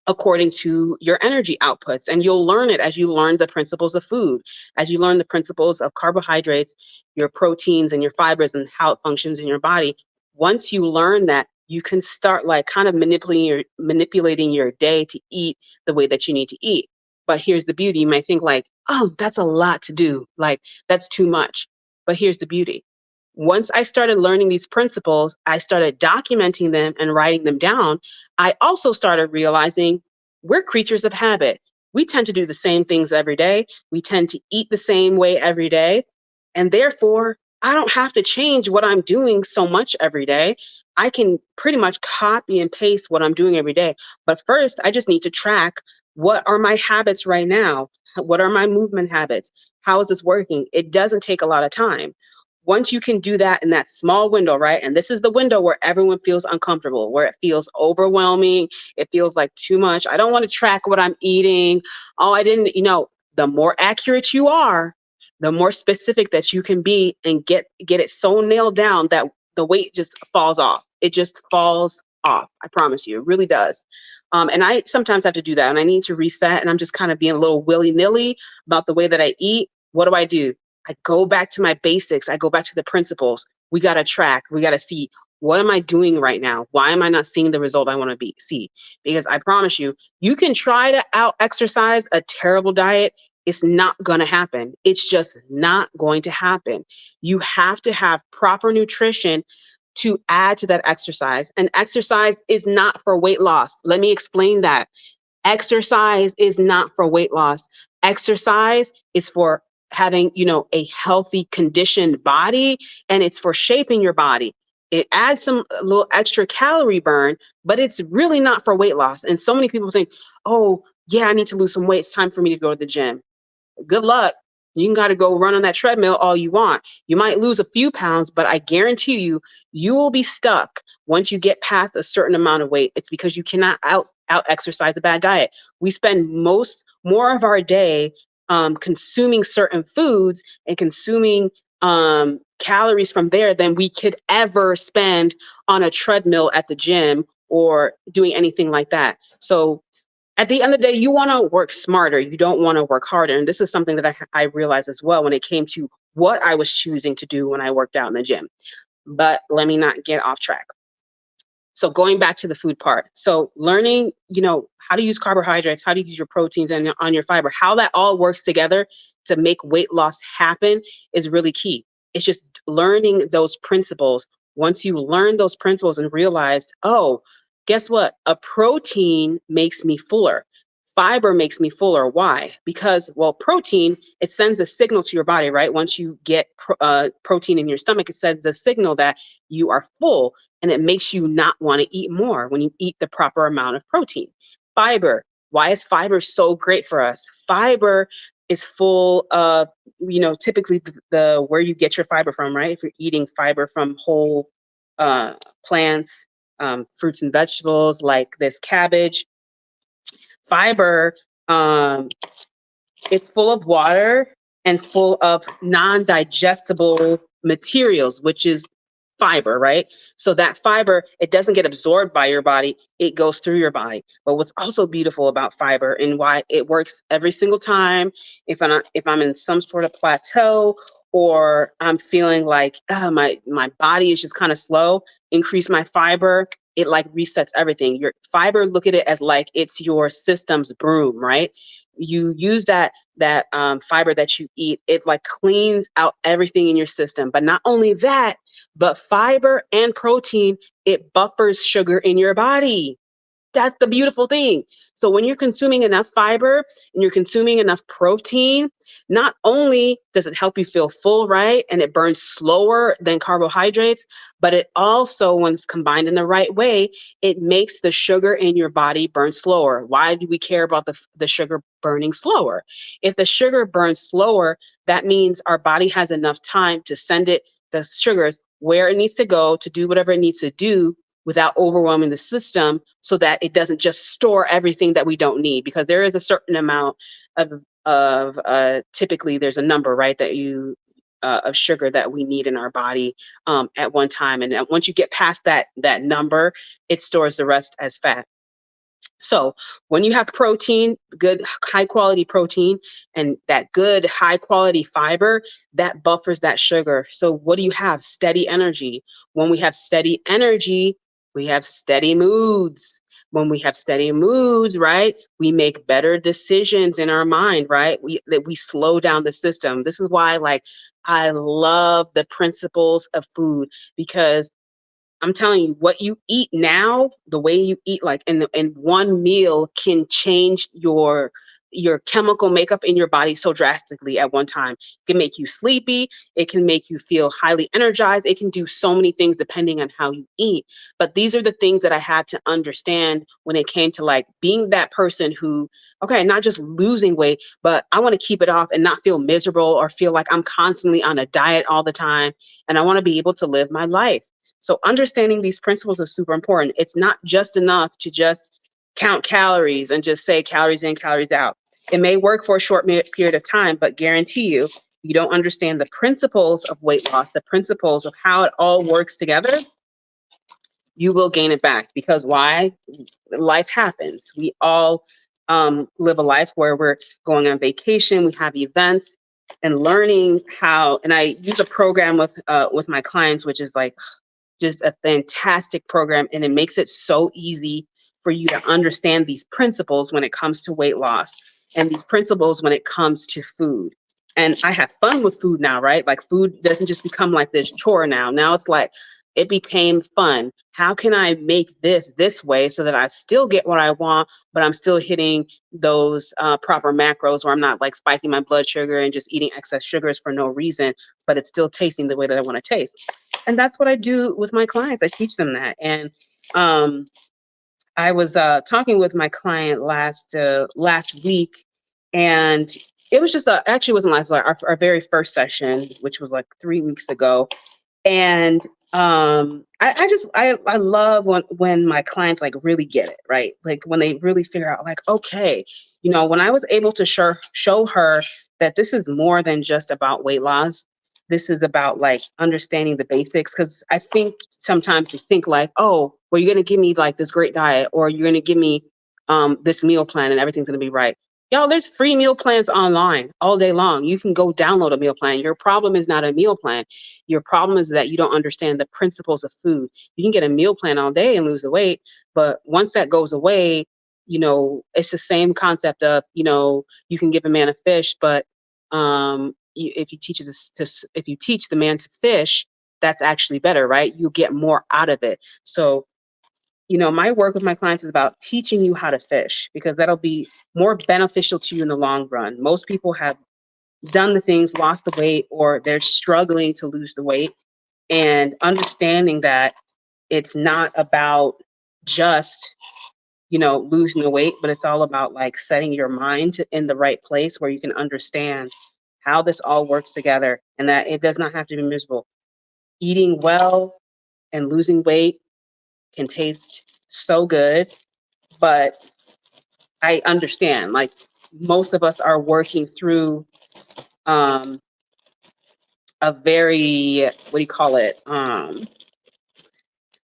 Speaker 1: according to your energy outputs. And you'll learn it as you learn the principles of food, as you learn the principles of carbohydrates, your proteins, and your fibers, and how it functions in your body. Once you learn that, you can start like kind of manipulating your day to eat the way that you need to eat. But here's the beauty. You might think like, oh, that's a lot to do. Like, that's too much. But here's the beauty. Once I started learning these principles, I started documenting them and writing them down. I also started realizing we're creatures of habit. We tend to do the same things every day. We tend to eat the same way every day. And therefore, I don't have to change what I'm doing so much every day. I can pretty much copy and paste what I'm doing every day. But first, I just need to track, what are my habits right now? What are my movement habits? How is this working? It doesn't take a lot of time. Once you can do that in that small window, right? And this is the window where everyone feels uncomfortable, where it feels overwhelming. It feels like too much. I don't want to track what I'm eating. Oh, I didn't, the more accurate you are, the more specific that you can be, and get it so nailed down that the weight just falls off. It just falls off. I promise you, it really does. And I sometimes have to do that, and I need to reset, and I'm just kind of being a little willy-nilly about the way that I eat. What do? I go back to my basics. I go back to the principles. We got to track. We got to see, what am I doing right now? Why am I not seeing the result I want to see? Because I promise you, you can try to out exercise a terrible diet. It's not going to happen. It's just not going to happen. You have to have proper nutrition to add to that exercise. And exercise is not for weight loss. Let me explain that. Exercise is not for weight loss. Exercise is for having, a healthy, conditioned body, and it's for shaping your body. It adds some a little extra calorie burn, but it's really not for weight loss. And so many people think, oh, yeah, I need to lose some weight. It's time for me to go to the gym. Good luck. You can got to go run on that treadmill all you want. You might lose a few pounds, but I guarantee you, you will be stuck once you get past a certain amount of weight. It's because you cannot out exercise a bad diet. We spend more of our day consuming certain foods and consuming calories from there than we could ever spend on a treadmill at the gym or doing anything like that. So at the end of the day, you want to work smarter. You don't want to work harder. And this is something that I realized as well when it came to what I was choosing to do when I worked out in the gym. But let me not get off track. So going back to the food part. So learning, how to use carbohydrates, how to use your proteins and on your fiber, how that all works together to make weight loss happen is really key. It's just learning those principles. Once you learn those principles and realize, oh, guess what? A protein makes me fuller. Fiber makes me fuller. Why? Because, well, protein, it sends a signal to your body, right? Once you get protein in your stomach, it sends a signal that you are full, and it makes you not want to eat more when you eat the proper amount of protein. Fiber. Why is fiber so great for us? Fiber is full of, typically the where you get your fiber from, right? If you're eating fiber from whole plants, fruits and vegetables like this cabbage, fiber, it's full of water and full of non-digestible materials, which is fiber, right? So that fiber, it doesn't get absorbed by your body, it goes through your body. But what's also beautiful about fiber and why it works every single time, if I'm in some sort of plateau, or I'm feeling like my body is just kind of slow, increase my fiber, it like resets everything. Your fiber, look at it as like it's your system's broom, right? You use that fiber that you eat, it like cleans out everything in your system. But not only that, but fiber and protein, it buffers sugar in your body. That's the beautiful thing. So when you're consuming enough fiber and you're consuming enough protein, not only does it help you feel full, right? And it burns slower than carbohydrates, but it also, when it's combined in the right way, it makes the sugar in your body burn slower. Why do we care about the sugar burning slower? If the sugar burns slower, that means our body has enough time to send the sugars where it needs to go to do whatever it needs to do without overwhelming the system, so that it doesn't just store everything that we don't need, because there is a certain amount of typically there's a number, right, that you of sugar that we need in our body at one time, and once you get past that number, it stores the rest as fat. So when you have protein, good high quality protein, and that good high quality fiber, that buffers that sugar. So what do you have? Steady energy. When we have steady energy, we have steady moods. When we have steady moods, right, we make better decisions in our mind, right? We slow down the system. This is why, like, I love the principles of food, because I'm telling you, what you eat now, the way you eat, like in one meal, can change your chemical makeup in your body so drastically at one time. It can make you sleepy. It can make you feel highly energized. It can do so many things depending on how you eat. But these are the things that I had to understand when it came to like being that person who, okay, not just losing weight, but I want to keep it off and not feel miserable or feel like I'm constantly on a diet all the time. And I want to be able to live my life. So understanding these principles is super important. It's not just enough to just count calories and just say calories in, calories out. It may work for a short period of time, but guarantee you, you don't understand the principles of weight loss, the principles of how it all works together, you will gain it back. Because why? Life happens. We all live a life where we're going on vacation, we have events, and learning how. And I use a program with my clients, which is like just a fantastic program, and it makes it so easy for you to understand these principles when it comes to weight loss, and these principles when it comes to food. And I have fun with food now, right? Like, food doesn't just become like this chore now it's like it became fun. How can I make this way so that I still get what I want, but I'm still hitting those proper macros, where I'm not like spiking my blood sugar and just eating excess sugars for no reason, but it's still tasting the way that I want to taste. And that's what I do with my clients. I teach them that. And um, I was talking with my client last week, and it was just actually it wasn't last week, our very first session, which was like 3 weeks ago. And I love when my clients like really get it, right? Like when they really figure out, like, okay, when I was able to show her that this is more than just about weight loss. This is about like understanding the basics. Because I think sometimes you think like, oh, well, you're gonna give me like this great diet, or you're gonna give me this meal plan, and everything's gonna be right. Y'all, there's free meal plans online all day long. You can go download a meal plan. Your problem is not a meal plan. Your problem is that you don't understand the principles of food. You can get a meal plan all day and lose the weight, but once that goes away, it's the same concept of, you can give a man a fish, but if you teach if you teach the man to fish, that's actually better, right? You get more out of it. So, my work with my clients is about teaching you how to fish, because that'll be more beneficial to you in the long run. Most people have done the things, lost the weight, or they're struggling to lose the weight, and understanding that it's not about just, losing the weight, but it's all about like setting your mind in the right place where you can understand how this all works together, and that it does not have to be miserable. Eating well and losing weight can taste so good, but I understand, like, most of us are working through um a very, what do you call it,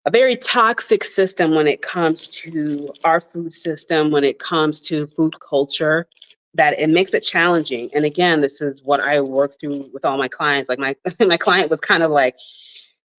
Speaker 1: a very toxic system when it comes to our food system, when it comes to food culture, that it makes it challenging. And again, this is what I work through with all my clients. Like my my client was kind of like,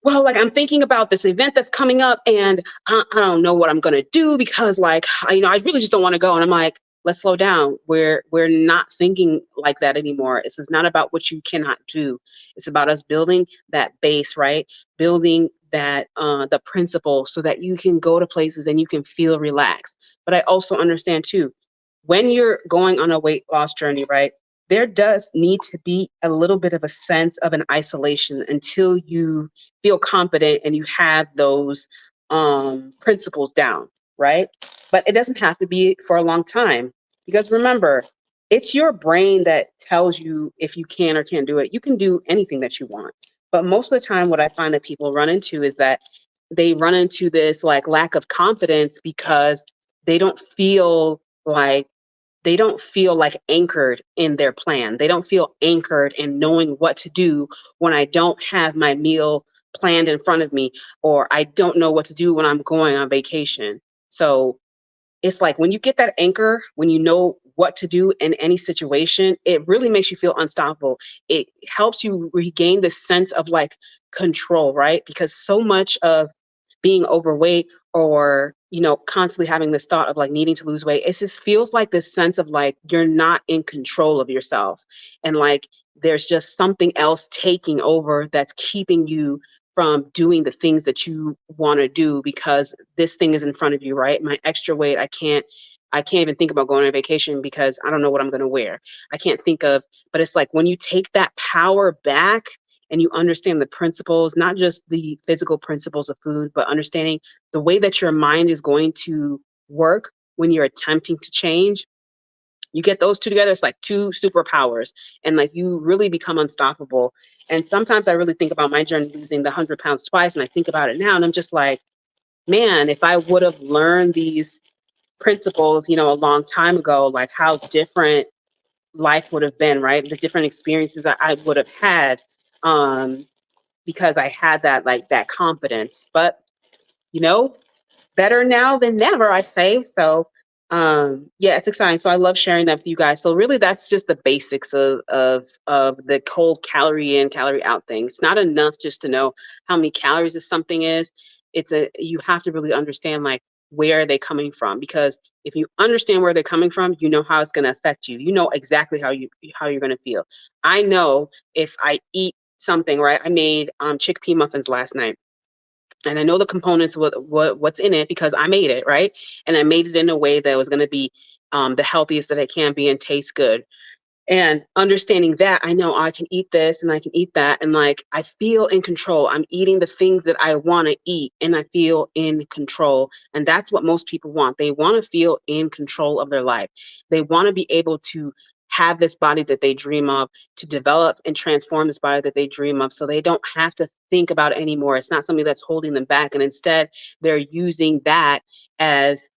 Speaker 1: well, like I'm thinking about this event that's coming up, and I don't know what I'm gonna do because, like, I really just don't want to go. And I'm like, let's slow down. We're not thinking like that anymore. This is not about what you cannot do. It's about us building that base, right? Building that the principle so that you can go to places and you can feel relaxed. But I also understand too, when you're going on a weight loss journey, right? There does need to be a little bit of a sense of an isolation until you feel confident and you have those principles down, right? But it doesn't have to be for a long time because remember, it's your brain that tells you if you can or can't do it. You can do anything that you want. But most of the time, what I find that people run into is that they run into this like lack of confidence because they don't feel like they don't feel like anchored in their plan. They don't feel anchored in knowing what to do when I don't have my meal planned in front of me, or I don't know what to do when I'm going on vacation. So it's like when you get that anchor, when you know what to do in any situation, it really makes you feel unstoppable. It helps you regain this sense of like control, right? Because so much of being overweight or constantly having this thought of like needing to lose weight, it just feels like this sense of like you're not in control of yourself, and like there's just something else taking over that's keeping you from doing the things that you want to do because this thing is in front of you, right? My extra weight, I can't even think about going on vacation because I don't know what I'm going to wear. I can't think of, but it's like when you take that power back and you understand the principles, not just the physical principles of food, but understanding the way that your mind is going to work when you're attempting to change. You get those two together, it's like two superpowers, and like you really become unstoppable. And sometimes I really think about my journey losing the 100 pounds twice, and I think about it now, and I'm just like, man, if I would have learned these principles, a long time ago, like how different life would have been, right? The different experiences that I would have had. Because I had that like that confidence. But you know, better now than never, I say. So yeah, it's exciting. So I love sharing that with you guys. So really that's just the basics of the whole calorie in, calorie out thing. It's not enough just to know how many calories this something is. You have to really understand like where are they coming from, because if you understand where they're coming from, you know how it's going to affect you. You know exactly how you're going to feel. I know if I eat something, right? I made chickpea muffins last night, and I know the components, what's in it, because I made it, right? And I made it in a way that was going to be the healthiest that it can be and taste good. And understanding that, I know I can eat this and I can eat that. And like, I feel in control. I'm eating the things that I want to eat and I feel in control. And that's what most people want. They want to feel in control of their life. They want to be able to have this body that they dream of, to develop and transform this body that they dream of, so they don't have to think about it anymore. It's not something that's holding them back. And instead, they're using that as,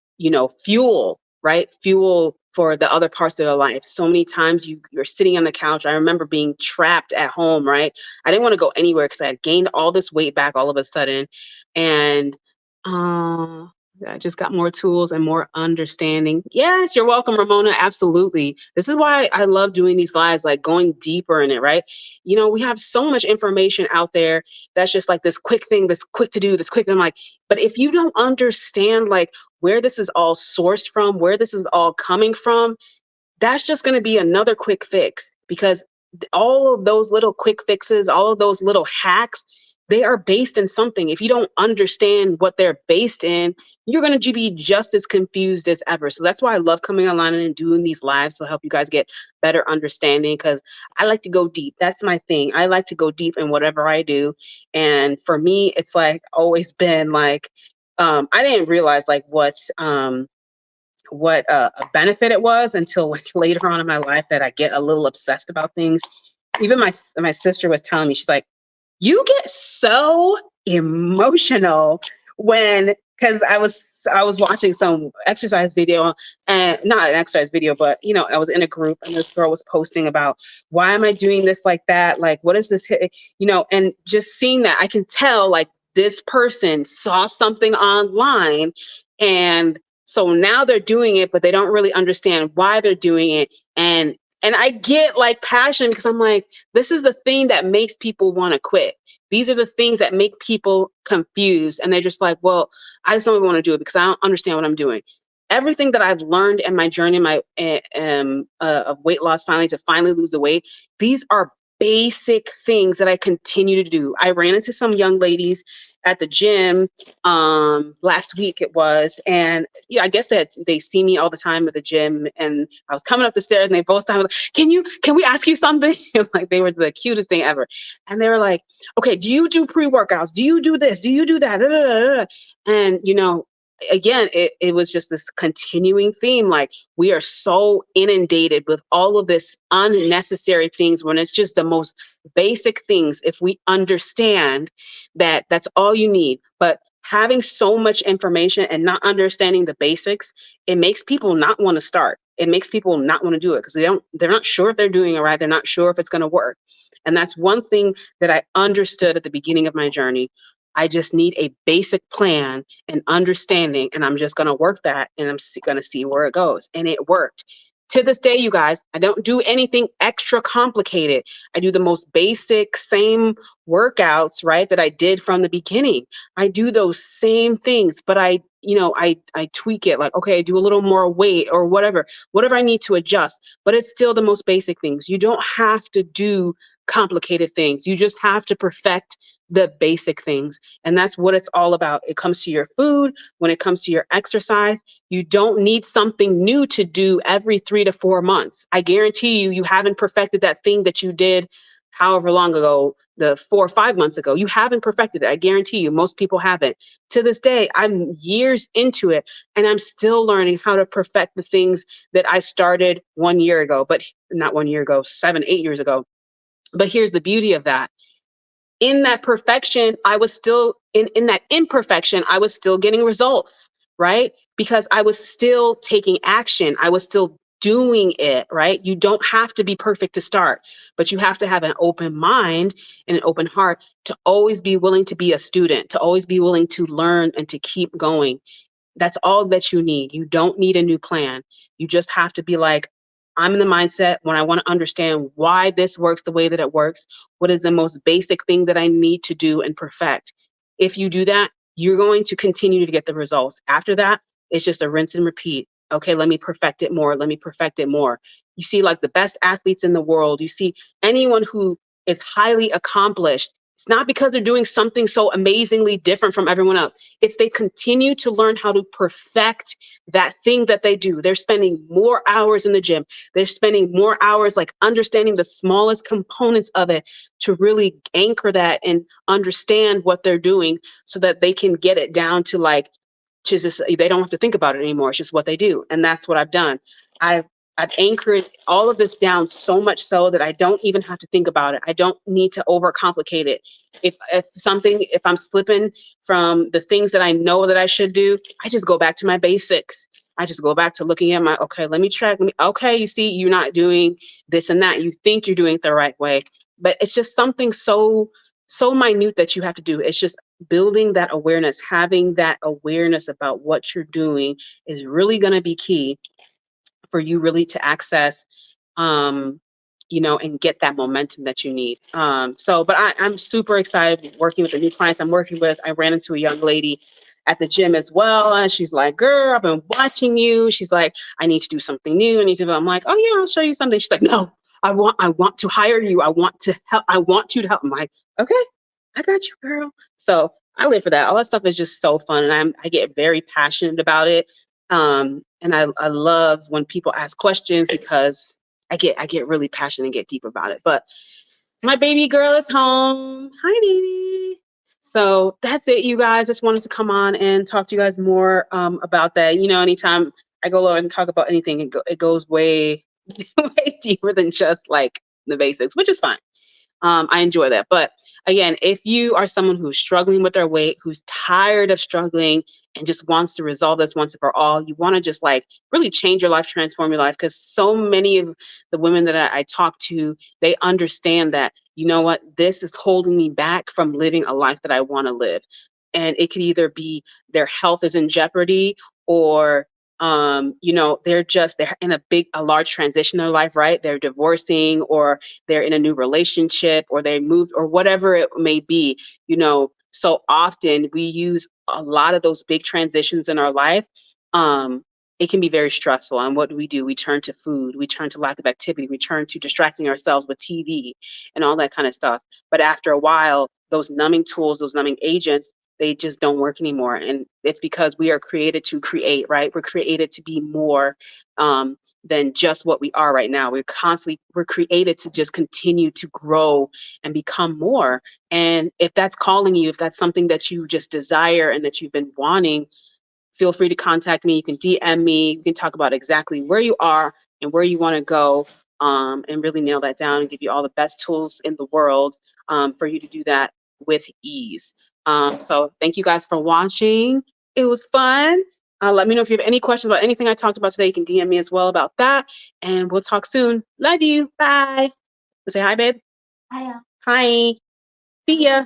Speaker 1: fuel, right? Fuel for the other parts of their life. So many times you're sitting on the couch. I remember being trapped at home, right? I didn't want to go anywhere because I had gained all this weight back all of a sudden. And uh, I just got more tools and more understanding. Yes, you're welcome, Ramona. Absolutely. This is why I love doing these lives, like going deeper in it, right? We have so much information out there that's just like this quick thing, this quick to do, this quick. I'm like, but if you don't understand like where this is all sourced from, where this is all coming from, that's just going to be another quick fix, because all of those little quick fixes, all of those little hacks, they are based in something. If you don't understand what they're based in, you're going to be just as confused as ever. So that's why I love coming online and doing these lives to help you guys get better understanding, because I like to go deep. That's my thing. I like to go deep in whatever I do. And for me, it's like always been like, I didn't realize like what a benefit it was until like later on in my life, that I get a little obsessed about things. Even my sister was telling me, she's like, you get so emotional when, because I was watching some exercise video, and not an exercise video, but I was in a group and this girl was posting about, why am I doing this like that? Like, what is this? And just seeing that, I can tell like this person saw something online, and so now they're doing it, but they don't really understand why they're doing it. And I get like passion because I'm like, this is the thing that makes people want to quit. These are the things that make people confused. And they're just like, well, I just don't want to do it because I don't understand what I'm doing. Everything that I've learned in my journey, my of weight loss, finally lose the weight, these are basic things that I continue to do. I ran into some young ladies at the gym last week it was, and yeah, I guess that they see me all the time at the gym, and I was coming up the stairs and they both started like, can we ask you something? Like they were the cutest thing ever. And they were like, okay, do you do pre-workouts? Do you do this? Do you do that? Da, da, da, da. And again, it was just this continuing theme. Like, we are so inundated with all of this unnecessary things when it's just the most basic things. If we understand that that's all you need, but having so much information and not understanding the basics, it makes people not want to start. It makes people not want to do it because they're not sure if they're doing it right. They're not sure if it's going to work. And that's one thing that I understood at the beginning of my journey. I just need a basic plan and understanding, and I'm just going to work that, and I'm going to see where it goes. And it worked. To this day, you guys, I don't do anything extra complicated. I do the most basic, same workouts, right, that I did from the beginning. I do those same things, but I tweak it, like, okay, I do a little more weight or whatever I need to adjust, but it's still the most basic things. You don't have to do complicated things. You just have to perfect the basic things. And that's what it's all about. It comes to your food, when it comes to your exercise, you don't need something new to do every 3 to 4 months. I guarantee you, you haven't perfected that thing that you did however long ago, the 4 or 5 months ago. You haven't perfected it. I guarantee you, most people haven't. To this day, I'm years into it, and I'm still learning how to perfect the things that I started 1 year ago, but not 1 year ago, 7, 8 years ago. But here's the beauty of that. In that perfection, I was still in that imperfection, I was still getting results, right? Because I was still taking action. I was still doing it, right? You don't have to be perfect to start, but you have to have an open mind and an open heart to always be willing to be a student, to always be willing to learn and to keep going. That's all that you need. You don't need a new plan. You just have to be like, I'm in the mindset when I want to understand why this works the way that it works. What is the most basic thing that I need to do and perfect? If you do that, you're going to continue to get the results. After that, it's just a rinse and repeat. Okay, let me perfect it more. Let me perfect it more. You see, like the best athletes in the world, you see anyone who is highly accomplished. It's not because they're doing something so amazingly different from everyone else. It's they continue to learn how to perfect that thing that they do. They're spending more hours in the gym. They're spending more hours like understanding the smallest components of it to really anchor that and understand what they're doing so that they can get it down to like, to just, they don't have to think about it anymore. It's just what they do. And that's what I've done. I've I've anchored all of this down so much so that I don't even have to think about it. I don't need to overcomplicate it. If I'm slipping from the things that I know that I should do, I just go back to my basics. I just go back to looking at my, okay, let me track. Okay, you see, you're not doing this and that. You think you're doing it the right way, but it's just something so minute that you have to do. It's just building that awareness, having that awareness about what you're doing is really going to be key for you really to access, um, and get that momentum that you need. But I'm super excited working with the new clients I'm working with. I ran into a young lady at the gym as well, and she's like, "Girl, I've been watching you." She's like, "I need to do something new. I need to." I'm like, "Oh yeah, I'll show you something." She's like, "No, I want to hire you. I want to help. I want you to help." I'm like, "Okay, I got you, girl." So I live for that. All that stuff is just so fun, and I get very passionate about it. And I love when people ask questions because I get really passionate and get deep about it. But my baby girl is home. Hi, baby. So that's it, you guys. Just wanted to come on and talk to you guys more about that. Anytime I go over and talk about anything, it goes way way deeper than just like the basics, which is fine. I enjoy that. But again, if you are someone who's struggling with their weight, who's tired of struggling and just wants to resolve this once and for all, you want to just like really change your life, transform your life. Because so many of the women that I talk to, they understand that, you know what, this is holding me back from living a life that I want to live. And it could either be their health is in jeopardy, or they're in a large transition in their life, right? They're divorcing, or they're in a new relationship, or they moved, or whatever it may be. So often we use a lot of those big transitions in our life. It can be very stressful. And what do? We turn to food, we turn to lack of activity, we turn to distracting ourselves with TV and all that kind of stuff. But after a while, those numbing tools, those numbing agents, they just don't work anymore. And it's because we are created to create, right? We're created to be more than just what we are right now. We're created to just continue to grow and become more. And if that's calling you, if that's something that you just desire and that you've been wanting, feel free to contact me. You can DM me. We can talk about exactly where you are and where you want to go, and really nail that down and give you all the best tools in the world, for you to do that with ease. So thank you guys for watching. It was fun. Let me know if you have any questions about anything I talked about today. You can DM me as well about that. And we'll talk soon. Love you. Bye. Say hi, babe. Hi. See ya.